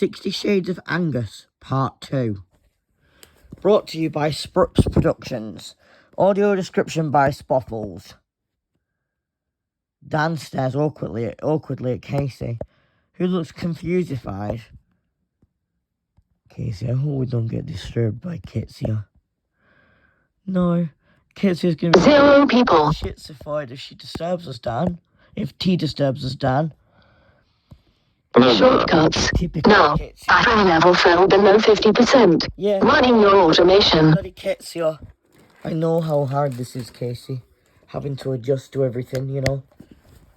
60 Shades of Angus, Part 2. Brought to you by Sprups Productions. Audio description by Spoffles. Dan stares awkwardly at Casey, who looks confused-ified. Casey, I hope we don't get disturbed by Kitsia. No, Kitsia's gonna be 0 people. Shitsified if she disturbs us, Dan. If T disturbs us, Dan. Shortcuts. Typical Now, Kitsia. battery level fell below 50%. Yeah. Running your automation. Bloody Kitsia. I know how hard this is, Casey. Having to adjust to everything, you know.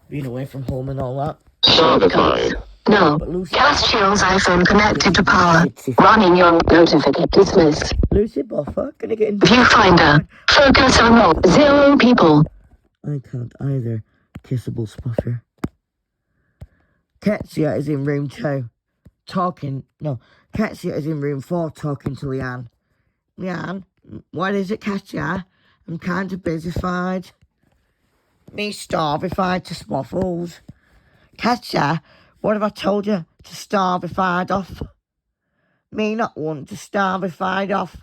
Being away from home and all that. Shortcuts. Now, Castiel's iPhone connected to power. Running your notification. Dismiss. Lucy Buffer, gonna get in. Viewfinder. Focus on all. 0 people. I can't either. Kissable Spuffer. Ketsia is in room 2. Ketsia is in room 4 talking to Leanne. Leanne, what is it, Ketsia? I'm kind of busyfied. Me starvified to Swaffles. Ketsia, what have I told you to starvified off? Me not want to starvified off.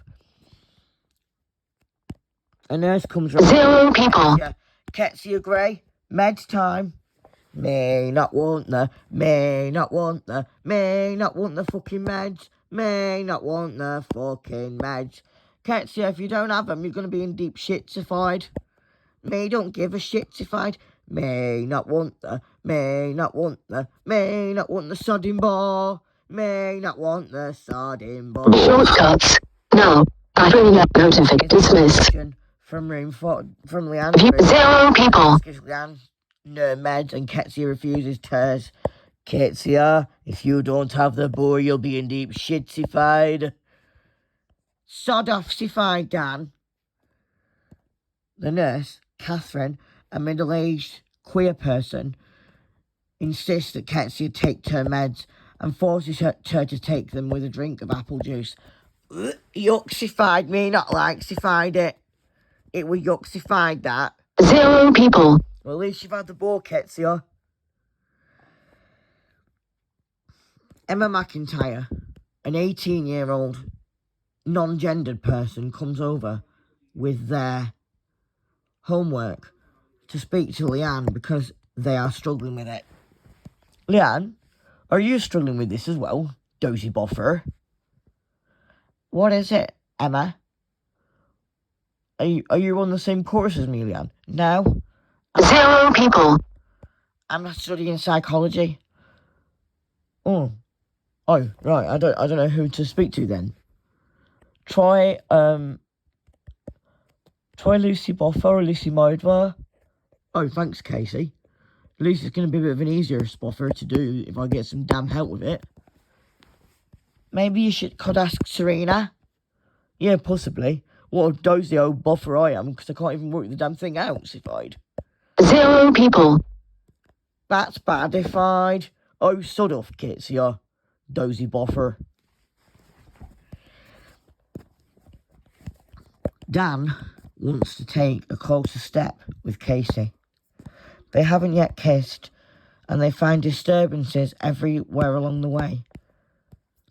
A nurse comes around. 0 people. Ketsia Gray, meds time. May not want the fucking meds. May not want the fucking meds. Ketsia, if you don't have them, you're going to be in deep shitsified. May don't give a shitsified. May not want the sodding ball. May not want the sodding ball. Shortcuts. Now, battery level notification. Dismissed. From room 4, from Leanne. 0 people. Leanne, no meds, and Ketsia refuses tears. Ketsia, if you don't have the boy, you'll be in deep shitsified. Sod off-sified, Dan. The nurse, Catherine, a middle-aged queer person, insists that Ketsia take her meds and forces her to take them with a drink of apple juice. Yucksified me, not likesified it. It was yucksified, that. 0 people. Well, at least you've had the ball, Ketsia. Emma McIntyre, an 18-year-old non-gendered person, comes over with their homework to speak to Leanne because they are struggling with it. Leanne, are you struggling with this as well, dozy boffer? What is it, Emma? Are you on the same course as me, Leanne? No. 0 people. I'm not studying psychology. Oh, right. I don't know who to speak to then. Try Lucy Boffer or Lucy Modwa. Oh, thanks, Casey. At least it's going to be a bit of an easier spoffer to do if I get some damn help with it. Maybe could ask Serena. Yeah, possibly. What a dozy old buffer I am, because I can't even work the damn thing out, if I'd. 0 people. That's badified. Oh, sod off, Kitsia. Dozy buffer. Dan wants to take a closer step with Casey. They haven't yet kissed, and they find disturbances everywhere along the way.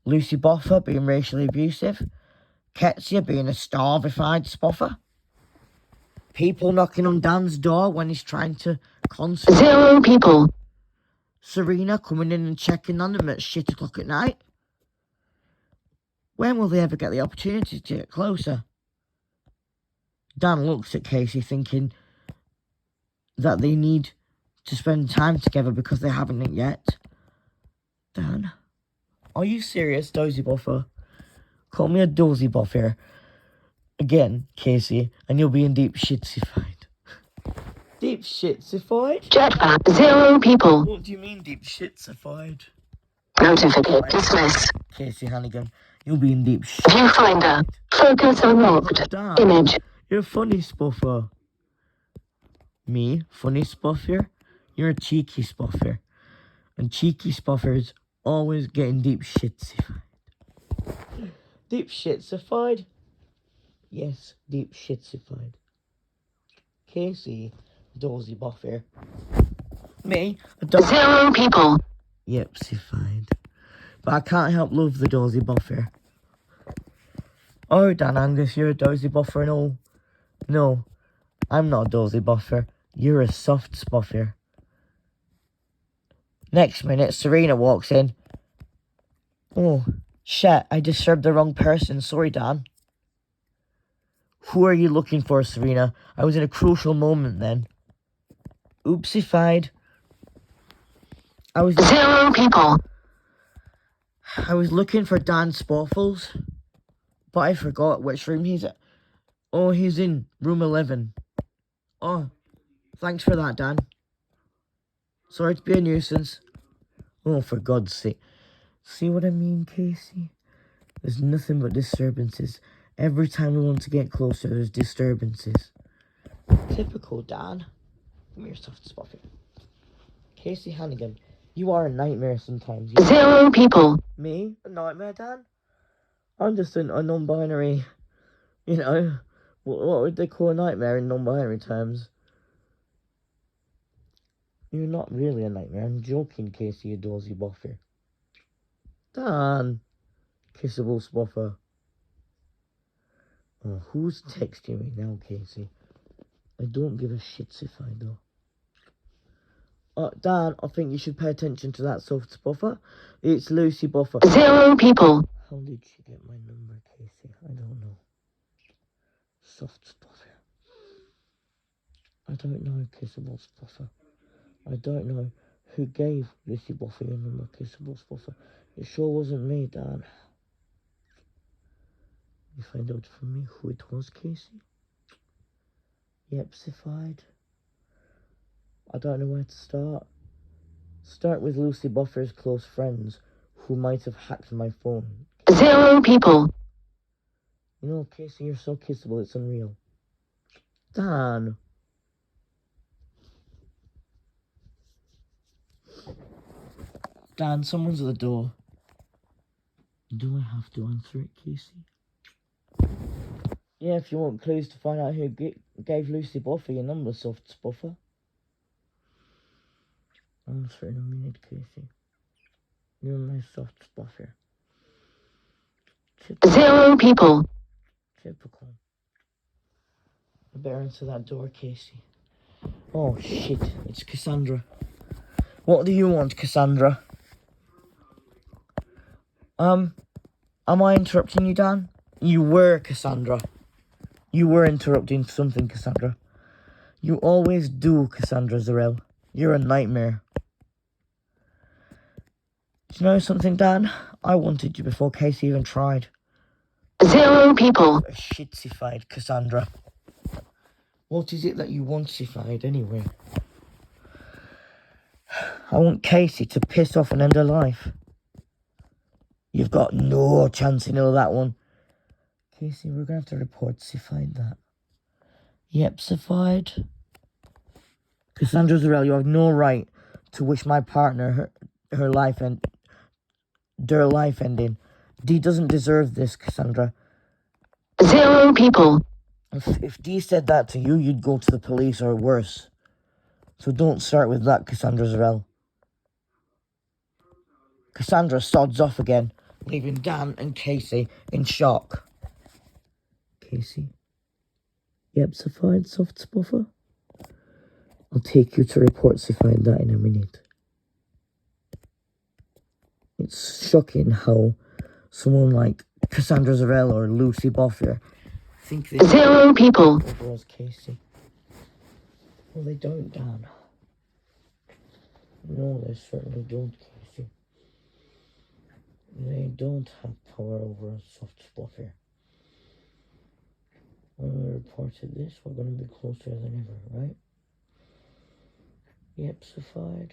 Lucy Boffer being racially abusive. Ketsia being a starvified spoffer. People knocking on Dan's door when he's trying to concentrate. 0 people. Serena coming in and checking on them at shit o'clock at night. When will they ever get the opportunity to get closer? Dan looks at Casey thinking that they need to spend time together because they haven't it yet. Dan, are you serious, dozy buffer? Call me a dozy buffer again, Casey, and you'll be in deep shitsified. Deep shitsified? Jetpack. 0 people. What do you mean deep shitsified? Notification. Dismiss. Casey Hannigan, you'll be in deep shit. Viewfinder. Focus unlocked. Dan, Image. you're a funny spuffer. Me? Funny spuffer? You're a cheeky spuffer. And cheeky spuffers always get in deep shitsified. Deep shitsified? Yes, deep shitsified. Casey, dozy buffer. Me, a 0 people. Yep, sified. But I can't help love the dozy buffer. Oh, Dan Angus, you're a dozy buffer and all. No, I'm not a dozy buffer. You're a soft spuffer. Next minute, Serena walks in. Oh, shit, I disturbed the wrong person. Sorry, Dan. Who are you looking for, Serena? I was in a crucial moment then. Oopsified. Zero people. I was looking for Dan Spoffles, but I forgot which room he's at. Oh, he's in room 11. Oh, thanks for that, Dan. Sorry to be a nuisance. Oh, for God's sake. See what I mean, Casey? There's nothing but disturbances. Every time we want to get closer, there's disturbances. Typical, Dan. Give me your soft spot here. Casey Hannigan, you are a nightmare sometimes. Zero people. Me? A nightmare, Dan? I'm just a non-binary, you know. What would they call a nightmare in non-binary terms? You're not really a nightmare. I'm joking, Casey, you dozy buffer. Dan. Kissable spuffer. Oh, who's texting me now, Casey? I don't give a shit if I do. Dan, I think you should pay attention to that soft spuffer. It's Lucy Buffer. Zero people. How did she get my number, Casey? I don't know. Soft spuffer. I don't know, Kissable spuffer. I don't know who gave Lucy Buffer your number, Kissable spuffer. It sure wasn't me, Dan. You find out from me who it was, Casey? Yepsified. I don't know where to start. Start with Lucy Buffer's close friends, who might have hacked my phone. Zero people. You know, Casey, you're so kissable, it's unreal. Dan. Dan, someone's at the door. Do I have to answer it, Casey? Yeah, if you want clues to find out who gave Lucy Buffer your number, soft spuffer. I'll answer in a minute, Casey. You're my soft spuffer. Zero people. Typical. I better answer that door, Casey. Oh, shit. It's Cassandra. What do you want, Cassandra? Am I interrupting you, Dan? You were, Cassandra. You were interrupting something, Cassandra. You always do, Cassandra Zarel. You're a nightmare. Do you know something, Dan? I wanted you before Casey even tried. Zero people. A shitsified Cassandra. What is it that you want-sified anyway? I want Casey to piss off and end her life. You've got no chance in all that one. Casey, we're going to have to report-sified that. Yep-sified. Cassandra Zarel, you have no right to wish my partner her life their life ending. Dee doesn't deserve this, Cassandra. Zero people. If Dee said that to you, you'd go to the police or worse. So don't start with that, Cassandra Zarel. Cassandra sods off again, leaving Dan and Casey in shock. Casey? Yep-sified, soft spuffer? I'll take you to report-sified that in a minute. It's shocking how someone like Cassandra Zarel or Lucy Buffer think they... Zero people. Over us, Casey. Well, they don't, Dan. No, they certainly don't, Casey. They don't have power over us, soft spuffer. When we reported this, we're going to be closer than ever, right? Yep-sified.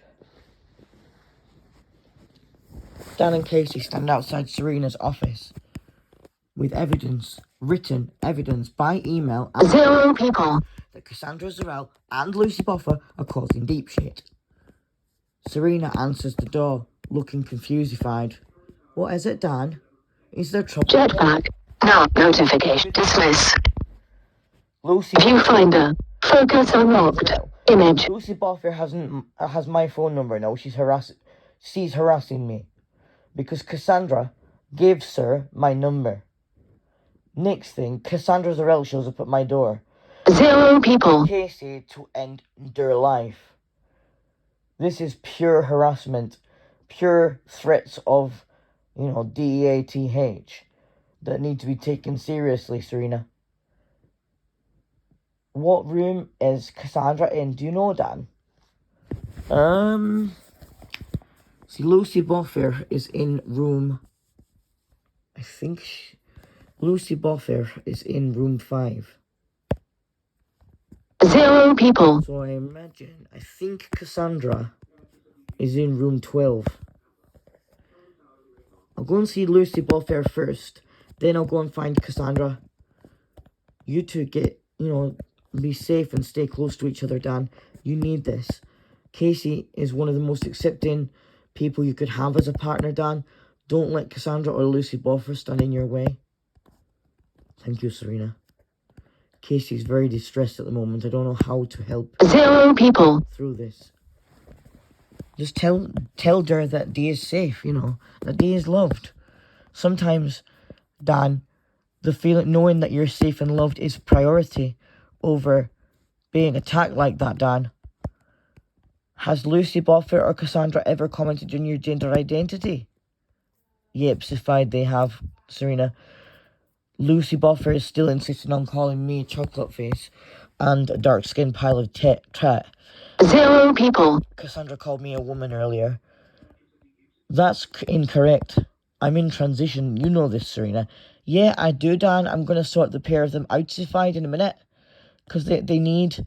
Dan and Casey stand outside Serena's office with evidence, written evidence by email, Zero people. that Cassandra Zarel and Lucy Buffer are causing deep shit. Serena answers the door, looking confusified. What is it, Dan? Is there trouble? Jetpack. No notification. Dismiss. Lucy Viewfinder. Focus unlocked. Image. Lucy Buffer has my phone number now. She's harassing me. because Cassandra gave Sir my number. Next thing, Cassandra Zarel shows up at my door. 0 people. Casey to end their life. This is pure harassment, pure threats of, DEATH that need to be taken seriously, Serena. What room is Cassandra in? Do you know, Dan? See, Lucy Boffer is in room... I think Lucy Boffer is in room 5. 0 people. So I think Cassandra is in room 12. I'll go and see Lucy Boffer first. Then I'll go and find Cassandra. You two get, be safe and stay close to each other, Dan. You need this. Casey is one of the most accepting people you could have as a partner, Dan. Don't let Cassandra or Lucy Boffer stand in your way. Thank you, Serena. Casey's very distressed at the moment. I don't know how to help 0 people. through this. Just tell her that Dee is safe, that Dee is loved. Sometimes, Dan, the feeling, knowing that you're safe and loved is priority over being attacked like that, Dan. Has Lucy Boffer or Cassandra ever commented on your gender identity? Yep, Sified, they have, Serena. Lucy Boffer is still insisting on calling me Chocolate Face and a dark-skinned pile of tat. 0 people. Cassandra called me a woman earlier. That's incorrect. I'm in transition. You know this, Serena. Yeah, I do, Dan. I'm going to sort the pair of them outsified in a minute. Because they need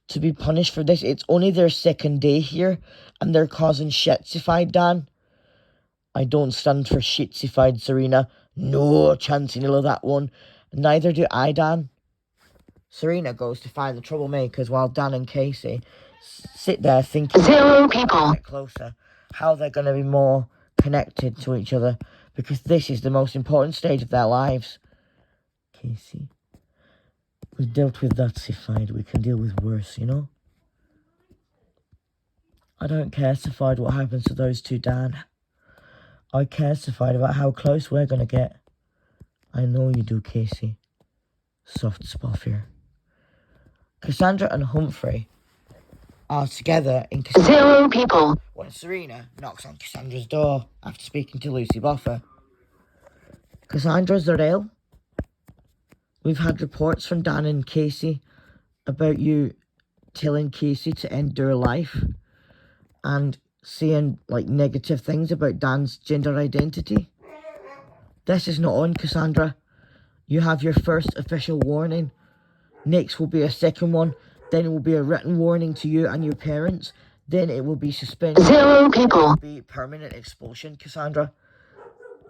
to be punished for this. It's only their second day here. And they're causing shitsified, Dan. I don't stand for shitsified, Serena. No chance in of that one. Neither do I, Dan. Serena goes to find the troublemakers while Dan and Casey sit there thinking 0 people. closer, how they're going to be more connected to each other, because this is the most important stage of their lives. Casey, we've dealt with that, Sified. We can deal with worse, I don't care, Sified, what happens to those two, Dan. I care, Sified, about how close we're going to get. I know you do, Casey. Soft spot here. Cassandra and Humphrey are together in 0 people. when Serena knocks on Cassandra's door after speaking to Lucy Boffer. Cassandra Zarel, we've had reports from Dan and Casey about you telling Casey to end their life and saying negative things about Dan's gender identity. This is not on, Cassandra. You have your first official warning. Next will be a second one. Then it will be a written warning to you and your parents. Then it will be suspended. 0 people. It will be permanent expulsion, Cassandra.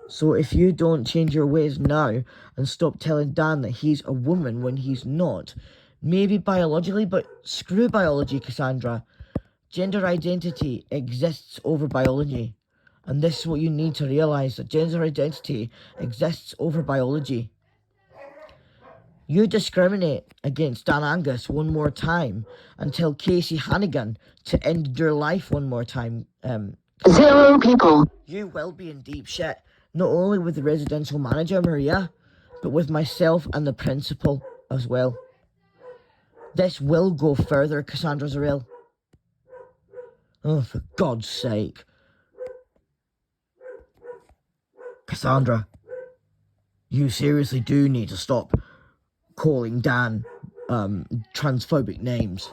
So if you don't change your ways now and stop telling Dan that he's a woman when he's not, maybe biologically, but screw biology, Cassandra. Gender identity exists over biology. And this is what you need to realise, that gender identity exists over biology. You discriminate against Dan Angus one more time and tell Casey Hannigan to end your life one more time. 0 people. You will be in deep shit, not only with the residential manager, Maria, but with myself and the principal as well. This will go further, Cassandra Zarel. Oh, for God's sake. Cassandra, you seriously do need to stop calling Dan transphobic names.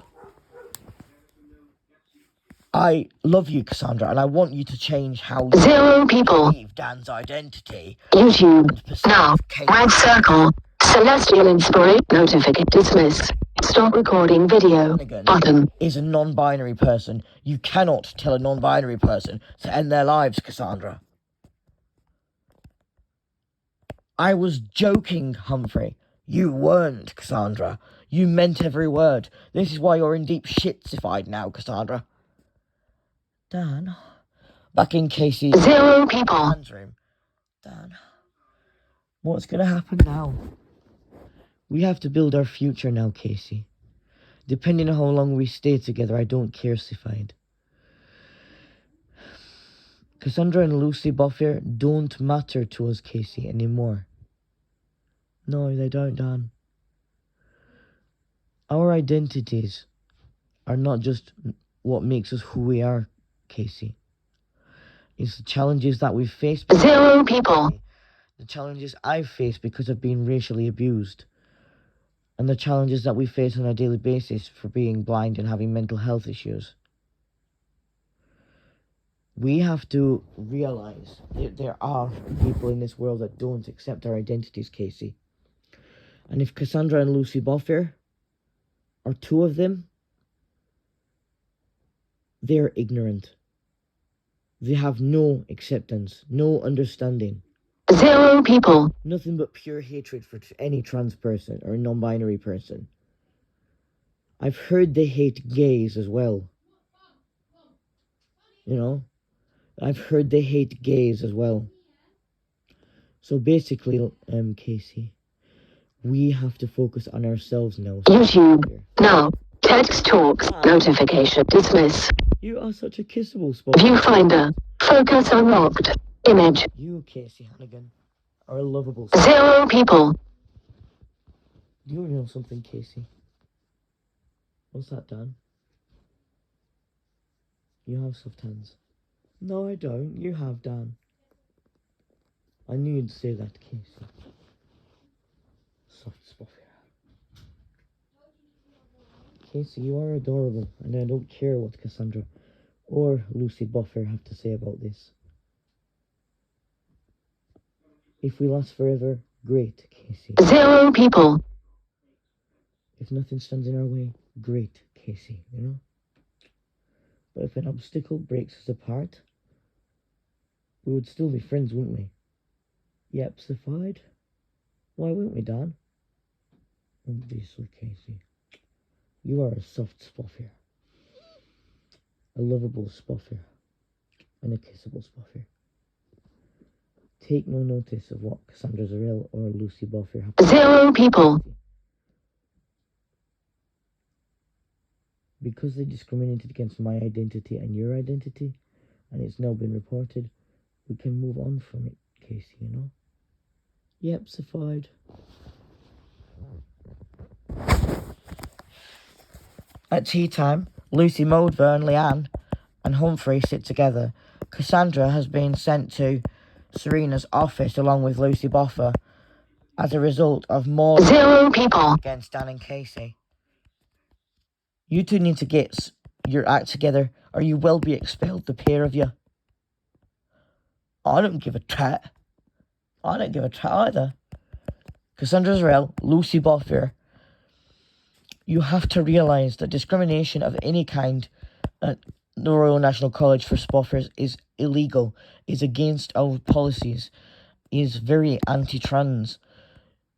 I love you, Cassandra, and I want you to change how 0 people. perceive Dan's identity. YouTube. and Now. perceive Red circle. Celestial inspiration. Notification. Dismiss. Stop recording video. Hannigan Button. is a non-binary person. You cannot tell a non-binary person to end their lives, Cassandra. I was joking, Humphrey. You weren't, Cassandra. You meant every word. This is why you're in deep shitsified now, Cassandra. Dan, back in Casey's 0 people. room. Dan, what's going to happen now? We have to build our future now, Casey. Depending on how long we stay together, I don't care, Sified. Cassandra and Lucy Buffer don't matter to us, Casey, anymore. No, they don't, Dan. Our identities are not just what makes us who we are, Casey. It's the challenges that we've faced. 0 people. The challenges I've faced because of being racially abused. And the challenges that we face on a daily basis for being blind and having mental health issues. We have to realise that there are people in this world that don't accept our identities, Casey. And if Cassandra and Lucy Buffer are two of them, they're ignorant. They have no acceptance, no understanding. 0 people. Nothing but pure hatred for any trans person or non-binary person. I've heard they hate gays as well. You know? I've heard they hate gays as well. So basically, Casey, we have to focus on ourselves now. YouTube. Now. Text talks. Notification. Dismiss. You are such a kissable spot. Viewfinder. Focus unlocked. Image. You, Casey Hannigan, are a lovable spot. 0 people. Do you know something, Casey? What's that, Dan? You have soft hands. No, I don't. You have, Dan. I knew you'd say that, Casey. Soft spot. Casey, you are adorable, and I don't care what Cassandra or Lucy Buffer have to say about this. If we last forever, great, Casey. 0 people. If nothing stands in our way, great, Casey, you know? But if an obstacle breaks us apart, we would still be friends, wouldn't we? Yepsified? Why wouldn't we, Dan? Obviously, Casey. You are a soft spuffer. A lovable spuffer. And a kissable spuffer. Take no notice of what Cassandra Zarell or Lucy Buffer have to say. 0 people. Because they discriminated against my identity and your identity, and it's now been reported, we can move on from it, Casey, you know? Yepsified. At tea time, Lucy Mulder and Leanne and Humphrey sit together. Cassandra has been sent to Serena's office along with Lucy Buffer as a result of more 0 people. against Dan and Casey. You two need to get your act together or you will be expelled, the pair of you. I don't give a tat. I don't give a tat either. Cassandra Zarell, Lucy Buffer, you have to realise that discrimination of any kind at the Royal National College for Spoffers is illegal, is against our policies, is very anti-trans.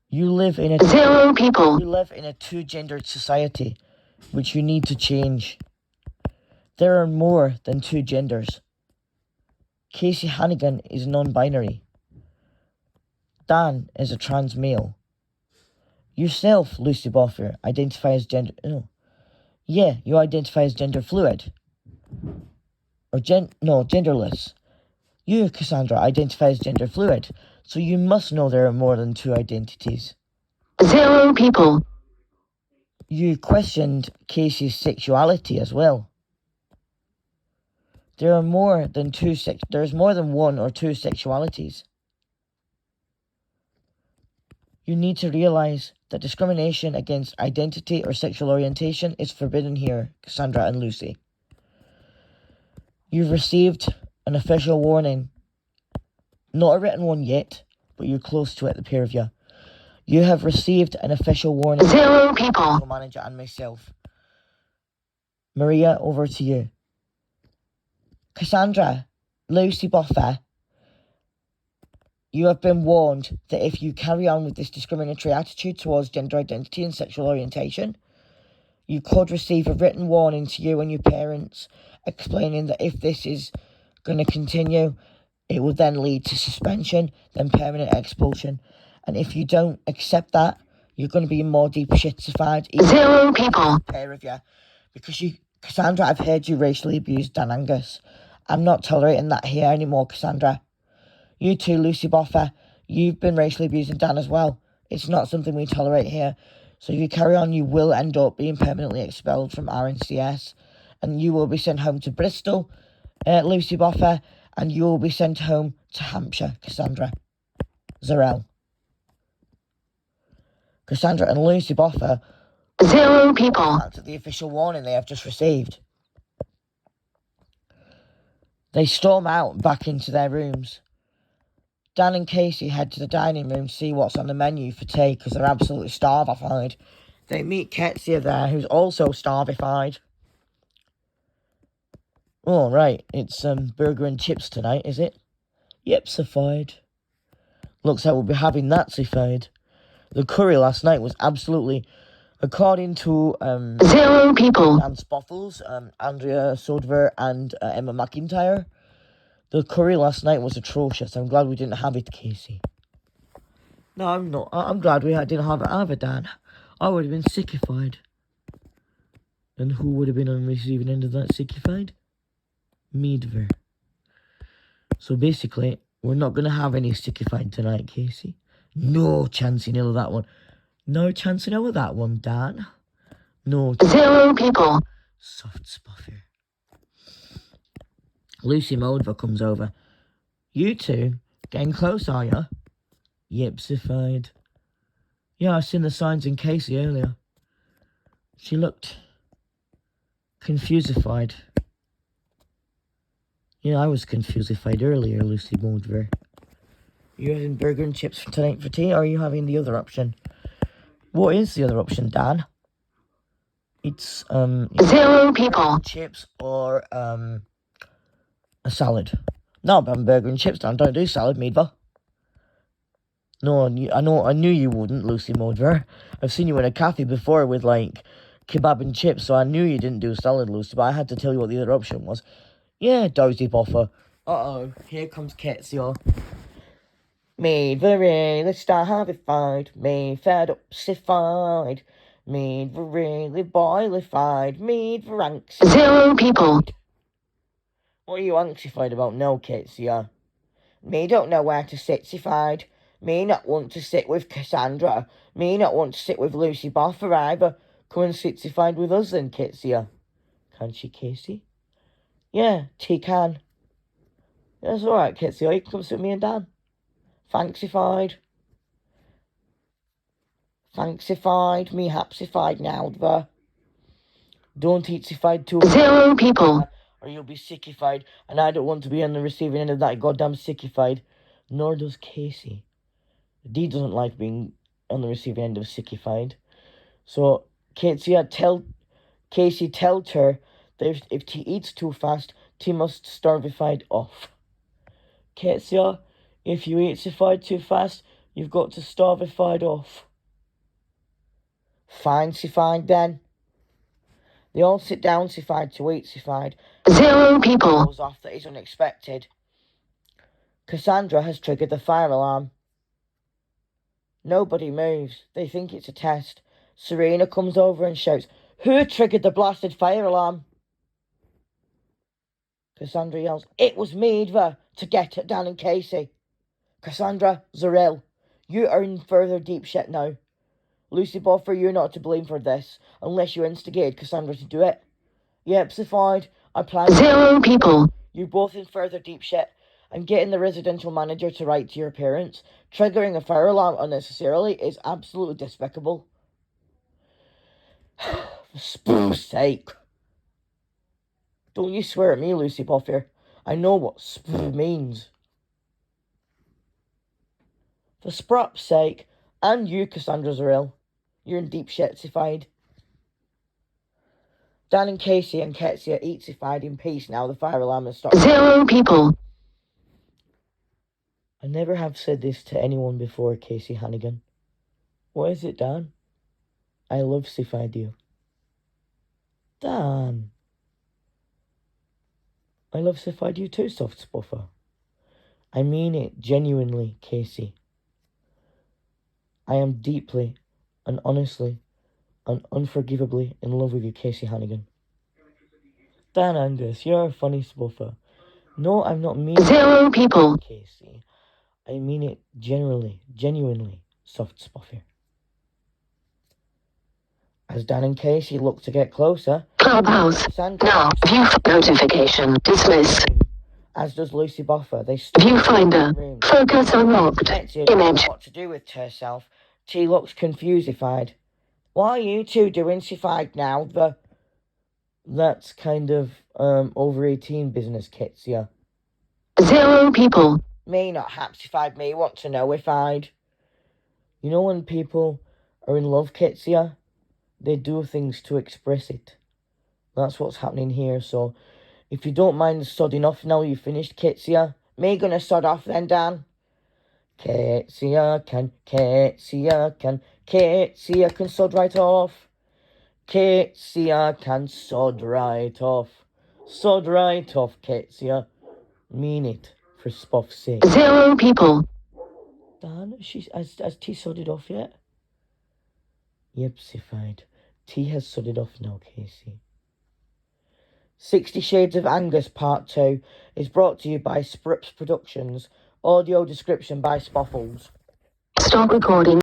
You live in a 0 people. You live in a two-gendered society, which you need to change. There are more than two genders. Casey Hannigan is non-binary. Dan is a trans male. Yourself, Lucy Buffer, identify as gender... No. Yeah, you identify as gender fluid. Or genderless. You, Cassandra, identify as gender fluid. So you must know there are more than two identities. 0 people. You questioned Casey's sexuality as well. There's more than one or two sexualities. You need to realise that discrimination against identity or sexual orientation is forbidden here, Cassandra and Lucy. You've received an official warning. Not a written one yet, but you're close to it, the pair of you. You have received an official warning. 0 people. The manager and myself. Maria, over to you. Cassandra, Lucy Buffer, you have been warned that if you carry on with this discriminatory attitude towards gender identity and sexual orientation, you could receive a written warning to you and your parents explaining that if this is going to continue, it will then lead to suspension, then permanent expulsion. And if you don't accept that, you're going to be more deep shitified. 0 people. Pair of you. Because you, Cassandra, I've heard you racially abuse Dan Angus. I'm not tolerating that here anymore, Cassandra. You too, Lucy Boffer. You've been racially abusing Dan as well. It's not something we tolerate here. So if you carry on, you will end up being permanently expelled from RNCS. And you will be sent home to Bristol, Lucy Boffer. And you will be sent home to Hampshire, Cassandra Zarell. Cassandra and Lucy Boffer 0 people. That's the official warning they have just received. They storm out back into their rooms. Dan and Casey head to the dining room to see what's on the menu for tea because they're absolutely starvified. They meet Ketsia there, who's also starvified. Oh, right, it's burger and chips tonight, is it? Yep, Sified. Looks like we'll be having that, Sified. The curry last night was absolutely, according to 0 people. Dan Spoffles, Andrea Sodver and Emma McIntyre, the curry last night was atrocious. I'm glad we didn't have it, Casey. No, I'm not. I'm glad we didn't have it either, Dan. I would have been sickified. And who would have been on the receiving end of that sickified? Meadver. So basically, we're not going to have any sickified tonight, Casey. No chance in hell of that one. No chance in hell of that one, Dan. No. 0 people. Soft spuffer. Lucy Moldva comes over. You two getting close, are you? Yipsified. Yeah, I seen the signs in Casey earlier. She looked confusified. Yeah, I was confusified earlier, Lucy Moldver. You having burger and chips for tonight for tea, or are you having the other option? What is the other option, Dan? It's 0 people. chips or a salad. No, I'm having burger and chips, Dan. Don't do salad, Meadva. No, I knew you wouldn't, Lucy Moldver. I've seen you in a cafe before with like kebab and chips, so I knew you didn't do salad, Lucy. But I had to tell you what the other option was. Yeah, Dozy Boffer. Uh-oh, here comes Ketsia. Made really starvified, made fed upsified, made really boilified, made for anxious. 0 people. What are you anxified about now, Ketsia? Me don't know where to sitsified. Me not want to sit with Cassandra. Me not want to sit with Lucy Boffer either. Come and sitsified with us then, Ketsia. Can she, Casey? Yeah, she can. That's alright, Ketsia. You can come sit with me and Dan. Thanksified. Thanksified. Me hapsified now, the. Don't eatsified too. 0 people. Or you'll be sickified, and I don't want to be on the receiving end of that goddamn sickified. Nor does Casey. Dee doesn't like being on the receiving end of sickified. So, Casey tell her that if she eats too fast, she must starvified off. Casey, if you eatsified too fast, you've got to starvified off. Fine, sified then. They all sit down, sified, to eat, sified. 0 people. Goes off that is unexpected. Cassandra has triggered the fire alarm. Nobody moves. They think it's a test. Serena comes over and shouts, "Who triggered the blasted fire alarm?" Cassandra yells, "It was me, Edva, to get at Dan and Casey." Cassandra, Zarel, you are in further deep shit now. Lucy Boffer, you're not to blame for this, unless you instigated Cassandra to do it. Yep, Sified, I plan. 0 people. You're both in further deep shit. And getting the residential manager to write to your parents, triggering a fire alarm unnecessarily, is absolutely despicable. For spoof's sake. Don't you swear at me, Lucy Boffer. I know what spoof means. For Sprap's sake, and you, Cassandra Zarel, you're in deep shit, Sified. Dan and Casey and Ketsia eat Sified in peace now the fire alarm has stopped. 0 people. I never have said this to anyone before, Casey Hannigan. What is it, Dan? I love Sified you. Dan. I love Sified you too, soft spuffer. I mean it genuinely, Casey. I am deeply and honestly and unforgivably in love with you, Casey Hannigan. Dan Angus, you're a funny spuffer. No, I'm not meaning 0 people. Casey. I mean it genuinely, soft spoffy. As Dan and Casey look to get closer, Clubhouse. Now, view notification. Dismiss. as does Lucy Boffer. They stop Viewfinder. Focus unlocked. Betsy doesn't Image. know what to do with herself. She looks confusified. What are you two doing sified now? That's kind of over 18 business, Kitsia. 0 people. Me not hapsified, me want to know if I'd. You know when people are in love, Kitsia, they do things to express it. That's what's happening here, so if you don't mind sodding off now you finished, Kitsia. Me gonna sod off then, Dan. Kitsia can sod right off. Kitsia can sod right off. Sod right off, Kitsia. Mean it, for spoff's sake. 0 people. Dan, has T sodded off yet? Yep, sified. T has sodded off now, Casey. 60 Shades of Angus Part 2 is brought to you by Sprips Productions. Audio description by Spoffles. Stop recording.